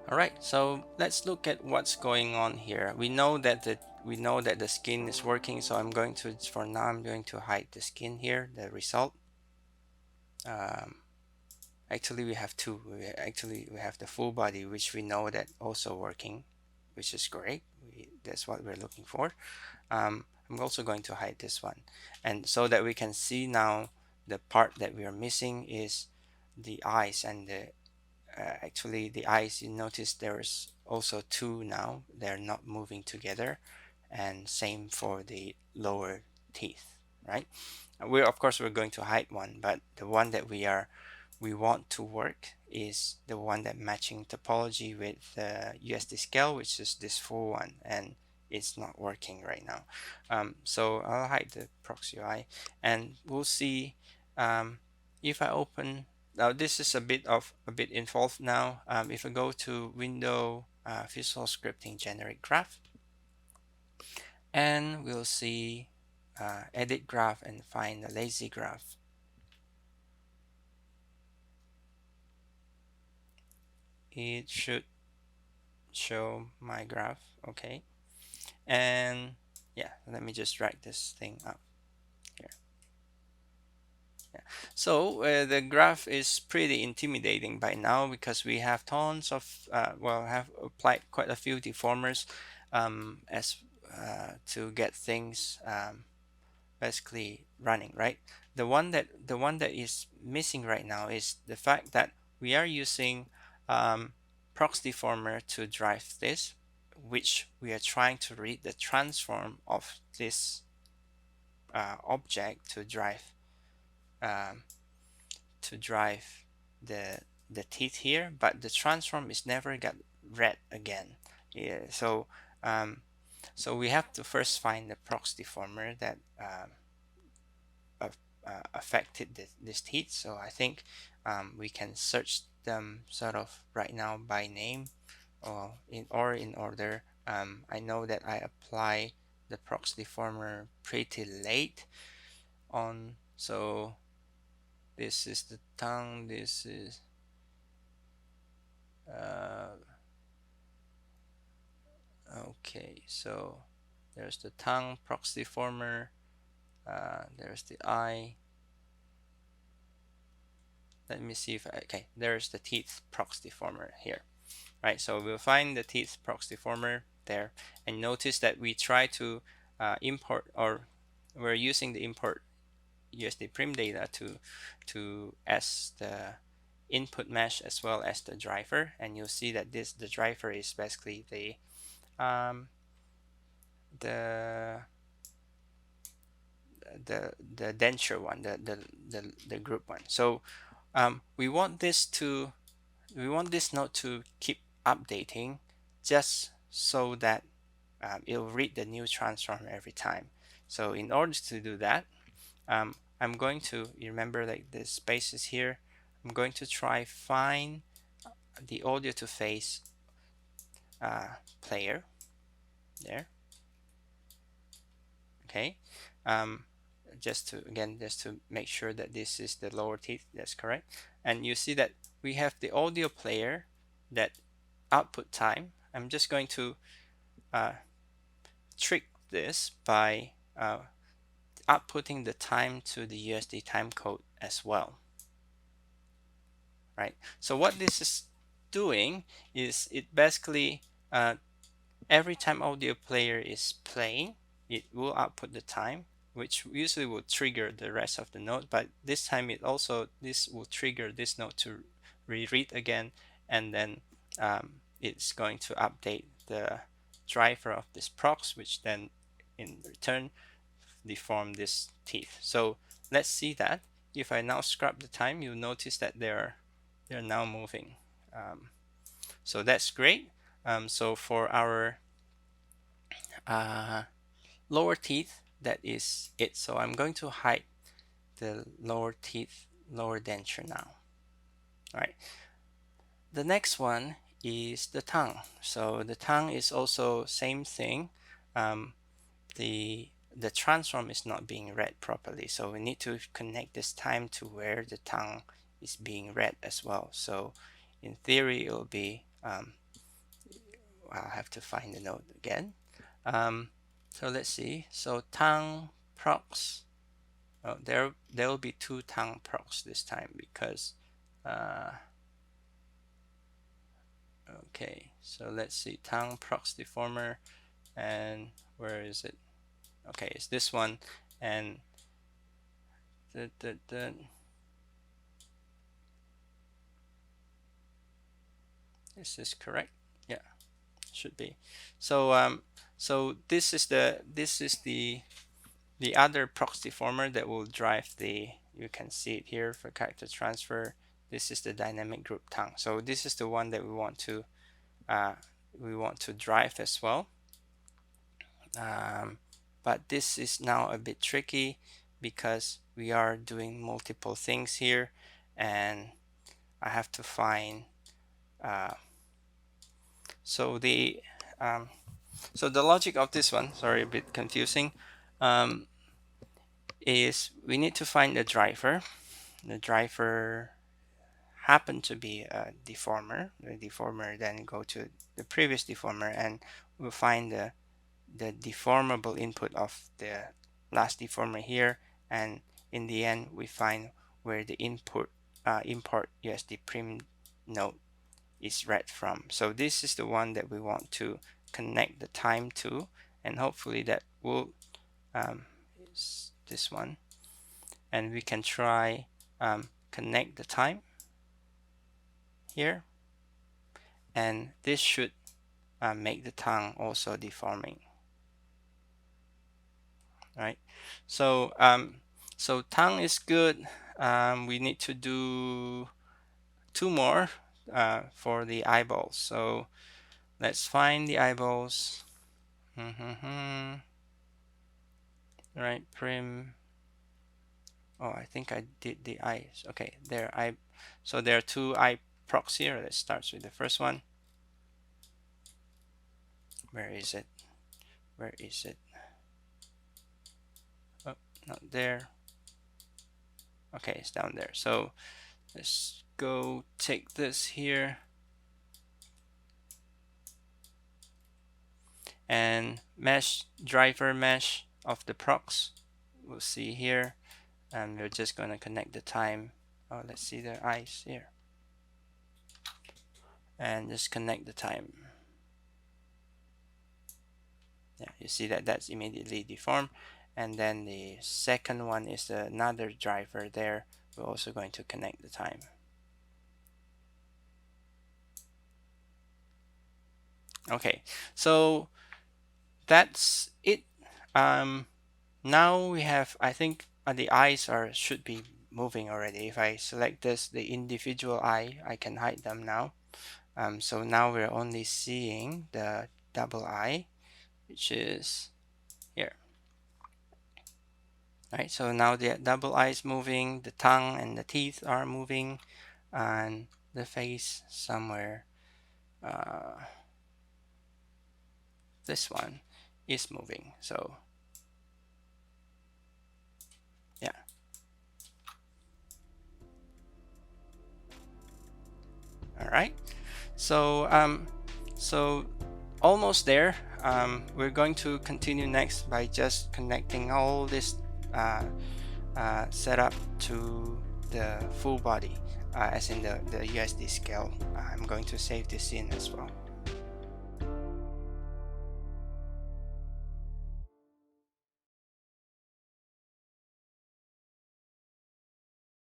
All right, so let's look at what's going on here. We know that the skin is working, so I'm going to, for now, I'm going to hide the skin here, the result. Um, Actually, we have two. We have the full body, which we know that also working, which is great. That's what we're looking for. I'm also going to hide this one, and so that we can see now the part that we are missing is the eyes and the actually the eyes. You notice there's also two now. They're not moving together, and same for the lower teeth, right? We're of course we're going to hide one, but the one that we want to work is the one that matching topology with the USD scale, which is this full one, and it's not working right now. So I'll hide the proxy UI, and we'll see if I open. Now this is a bit involved now. If I go to Window Visual Scripting Generic Graph, and we'll see Edit Graph and find the lazy graph. It should show my graph, okay. And yeah, let me just drag this thing up here. Yeah. So the graph is pretty intimidating by now because we have tons of well, have applied quite a few deformers as to get things basically running, right? The one that is missing right now is the fact that we are using prox deformer to drive this, which we are trying to read the transform of this object um, to drive the teeth here, but the transform is never got read again. Yeah, um, so we have to first find the prox deformer that affected this teeth. So I think we can search them sort of right now by name or in order. I know that I apply the prox deformer pretty late on, so this is the tongue, this is uh, okay, so there's the tongue prox deformer, there's the eye. Let me see if okay, there's the teeth prox deformer here, right? So we'll find the teeth prox deformer there, and notice that we try to import, or we're using the import USD prim data to as the input mesh as well as the driver, and you'll see that the driver is basically um, the the denture one, the group one. So we want this node to keep updating, just so that it'll read the new transform every time. So in order to do that, I'm going to, you remember like the spaces here, I'm going to try find the Audio2Face player there. Okay, um, just to make sure that this is the lower teeth, that's correct. And you see that we have the audio player that output time. I'm just going to trick this by outputting the time to the USD time code as well, right? So what this is doing is it basically every time audio player is playing, it will output the time, which usually will trigger the rest of the node, but this time this will trigger this node to reread again, and then it's going to update the driver of this prox, which then in return deform this teeth. So let's see that. If I now scrub the time, you'll notice that they're now moving. So that's great. So for our lower teeth, that is it. So I'm going to hide the lower teeth, lower denture now. All right. The next one is the tongue. So the tongue is also same thing. Um, the transform is not being read properly, so we need to connect this time to where the tongue is being read as well. So in theory, it will be I'll have to find the node again. So let's see. So tang prox. Oh, there will be two tang prox this time because okay, so let's see, tang prox deformer, and where is it? Okay, it's this one, and is this correct? Yeah, should be. So so this is the other prox deformer that will drive the, you can see it here for character transfer. This is the dynamic group tang. So this is the one that we want to drive as well. But this is now a bit tricky because we are doing multiple things here, and I have to find so the logic of this one, sorry, a bit confusing, is we need to find the driver. The driver happen to be a deformer. The deformer then go to the previous deformer, and we'll find the deformable input of the last deformer here, and in the end we find where the import USD prim node is read from. So this is the one that we want to connect the time to, and hopefully that will is this one, and we can try connect the time here, and this should make the tongue also deforming. Right, so so tongue is good. We need to do two more for the eyeballs. So let's find the eyeballs. Right, prim. Oh, I think I did the eyes. Okay, there. So there are two eye prox here. Let's start with the first one. Where is it? Where is it? Oh, not there. Okay, it's down there. So let's go take this here and mesh, driver mesh of the prox. We'll see here, and we're just going to connect the time. Oh, let's see the eyes here, and just connect the time. Yeah, you see that that's immediately deformed. And then the second one is another driver there. We're also going to connect the time. Okay, so that's it. Now we have, I think the eyes should be moving already. If I select this, the individual eye, I can hide them now. So now we're only seeing the double eye, which is here. Right, so now the double eye is moving, the tongue and the teeth are moving, and the face somewhere, this one is moving. So yeah, all right, so so almost there. We're going to continue next by just connecting all this setup to the full body, as in the USD scale. I'm going to save this in as well.